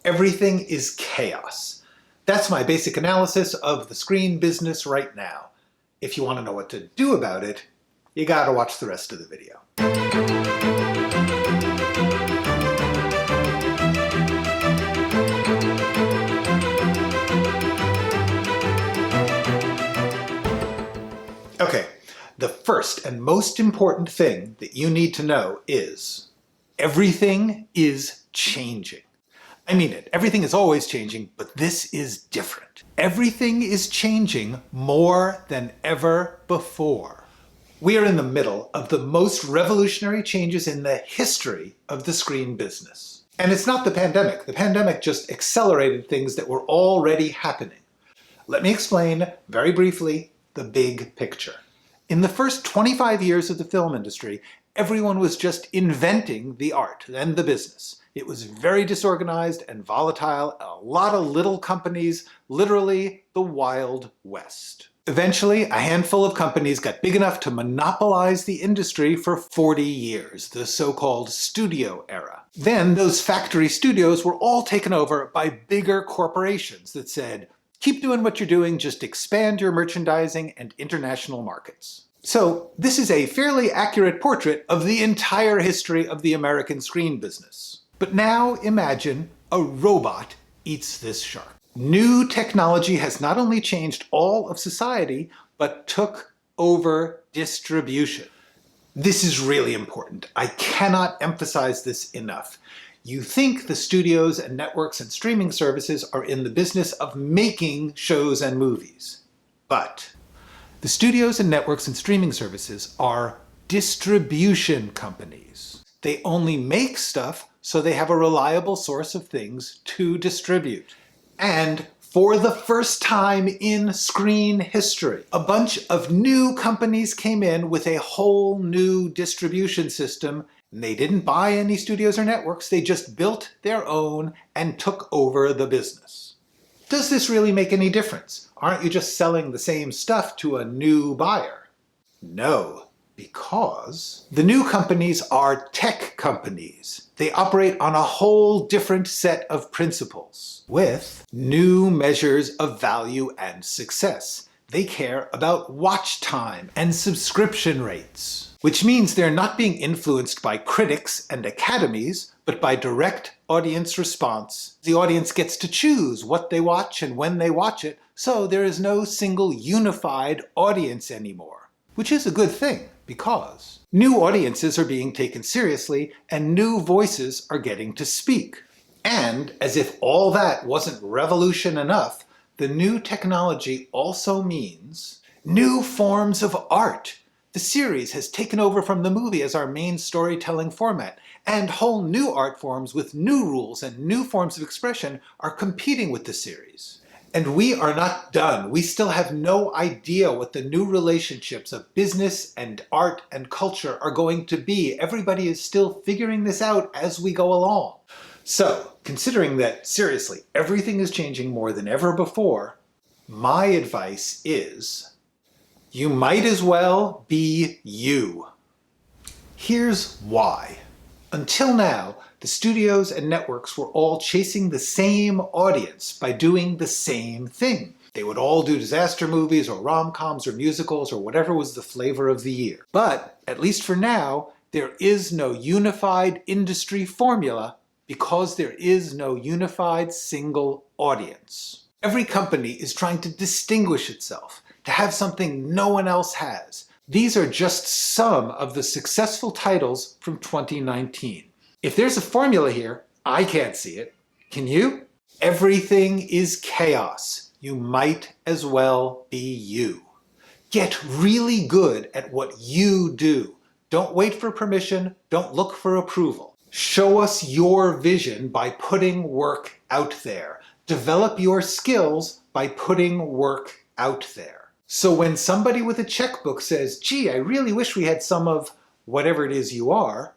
Everything is chaos. That's my basic analysis of the screen business right now. If you want to know what to do about it, you gotta watch the rest of the video. Okay, the first and most important thing that you need to know is everything is changing. I mean it, everything is always changing, but this is different. Everything is changing more than ever before. We are in the middle of the most revolutionary changes in the history of the screen business. And it's not the pandemic. The pandemic just accelerated things that were already happening. Let me explain, very briefly, the big picture. In the first 25 years of the film industry, everyone was just inventing the art and the business. It was very disorganized and volatile, a lot of little companies, literally the Wild West. Eventually, a handful of companies got big enough to monopolize the industry for 40 years, the so-called studio era. Then those factory studios were all taken over by bigger corporations that said, keep doing what you're doing, just expand your merchandising and international markets. So this is a fairly accurate portrait of the entire history of the American screen business. But now imagine a robot eats this shark. New technology has not only changed all of society, but took over distribution. This is really important. I cannot emphasize this enough. You think the studios and networks and streaming services are in the business of making shows and movies. But the studios and networks and streaming services are distribution companies. They only make stuff so they have a reliable source of things to distribute. And for the first time in screen history, a bunch of new companies came in with a whole new distribution system. And they didn't buy any studios or networks, they just built their own and took over the business. Does this really make any difference? Aren't you just selling the same stuff to a new buyer? No, because the new companies are tech companies. They operate on a whole different set of principles, with new measures of value and success. They care about watch time and subscription rates, which means they're not being influenced by critics and academies, but by direct audience response. The audience gets to choose what they watch and when they watch it, so there is no single unified audience anymore. Which is a good thing, because new audiences are being taken seriously and new voices are getting to speak. And as if all that wasn't revolution enough, the new technology also means new forms of art. The series has taken over from the movie as our main storytelling format, and whole new art forms with new rules and new forms of expression are competing with the series. And we are not done. We still have no idea what the new relationships of business and art and culture are going to be. Everybody is still figuring this out as we go along. So, considering that, seriously, everything is changing more than ever before, my advice is, you might as well be you. Here's why. Until now, the studios and networks were all chasing the same audience by doing the same thing. They would all do disaster movies or rom-coms or musicals or whatever was the flavor of the year. But, at least for now, there is no unified industry formula because there is no unified single audience. Every company is trying to distinguish itself, to have something no one else has. These are just some of the successful titles from 2019. If there's a formula here, I can't see it. Can you? Everything is chaos. You might as well be you. Get really good at what you do. Don't wait for permission. Don't look for approval. Show us your vision by putting work out there. Develop your skills by putting work out there. So when somebody with a checkbook says, gee, I really wish we had some of whatever it is you are,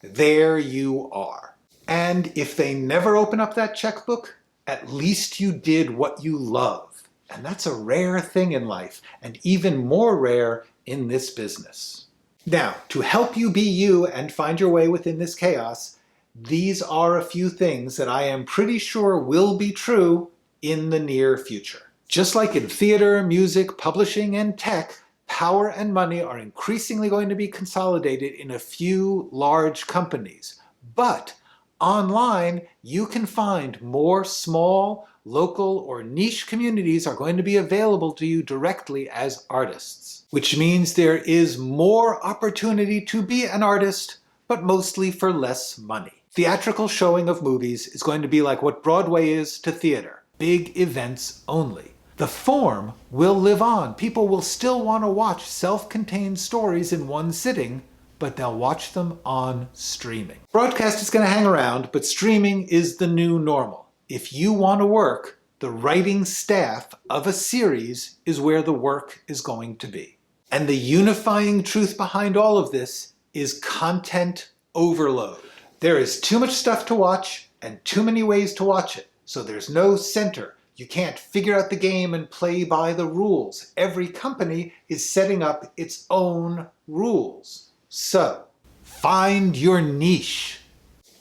there you are. And if they never open up that checkbook, at least you did what you love. And that's a rare thing in life, and even more rare in this business. Now, to help you be you and find your way within this chaos, these are a few things that I am pretty sure will be true in the near future. Just like in theater, music, publishing, and tech, power and money are increasingly going to be consolidated in a few large companies. But online, you can find more small, local, or niche communities are going to be available to you directly as artists. Which means there is more opportunity to be an artist, but mostly for less money. Theatrical showing of movies is going to be like what Broadway is to theater. Big events only. The form will live on. People will still want to watch self-contained stories in one sitting, but they'll watch them on streaming. Broadcast is going to hang around, but streaming is the new normal. If you want to work, the writing staff of a series is where the work is going to be. And the unifying truth behind all of this is content overload. There is too much stuff to watch and too many ways to watch it, so there's no center. You can't figure out the game and play by the rules. Every company is setting up its own rules. So, find your niche.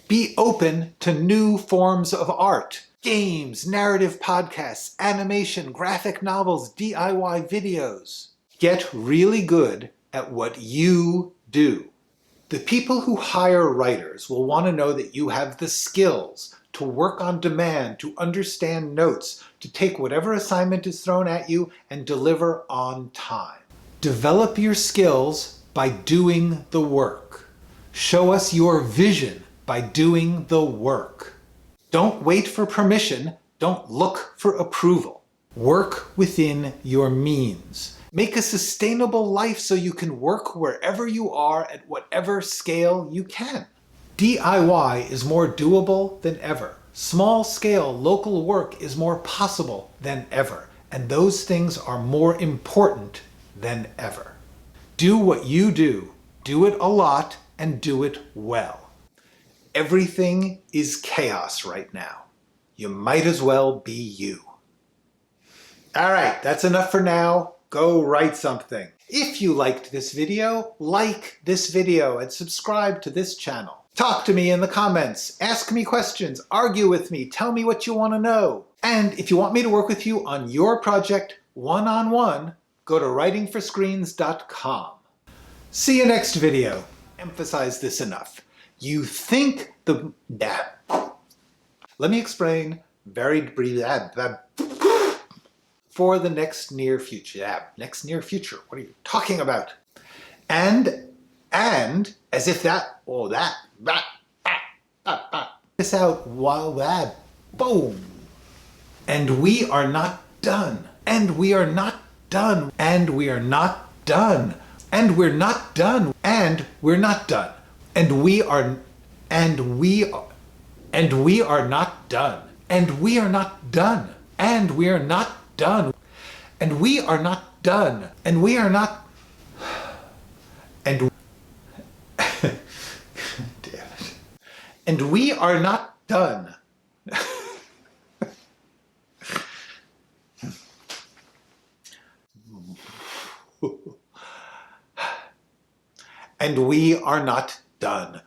Be open to new forms of art. Games, narrative podcasts, animation, graphic novels, DIY videos. Get really good at what you do. The people who hire writers will want to know that you have the skills to work on demand, to understand notes, to take whatever assignment is thrown at you and deliver on time. Develop your skills by doing the work. Show us your vision by doing the work. Don't wait for permission. Don't look for approval. Work within your means. Make a sustainable life so you can work wherever you are at whatever scale you can. DIY is more doable than ever. Small-scale local work is more possible than ever. And those things are more important than ever. Do what you do. Do it a lot and do it well. Everything is chaos right now. You might as well be you. All right, that's enough for now. Go write something. If you liked this video, like this video and subscribe to this channel. Talk to me in the comments, ask me questions, argue with me, tell me what you want to know. And if you want me to work with you on your project one-on-one, go to writingforscreens.com. See you next video. Emphasize this enough. You think the... Let me explain very briefly. For the next near future. Next near future. What are you talking about? And as if that, this out while that, boom. And we are not done. And we are not done. And we are not done. And we're not done. And we're not done. And we are not done. And we are not done. And we are not done. And we are not done. And we are not done. And we are not... And... Damn it. And we are not done. And we are not done.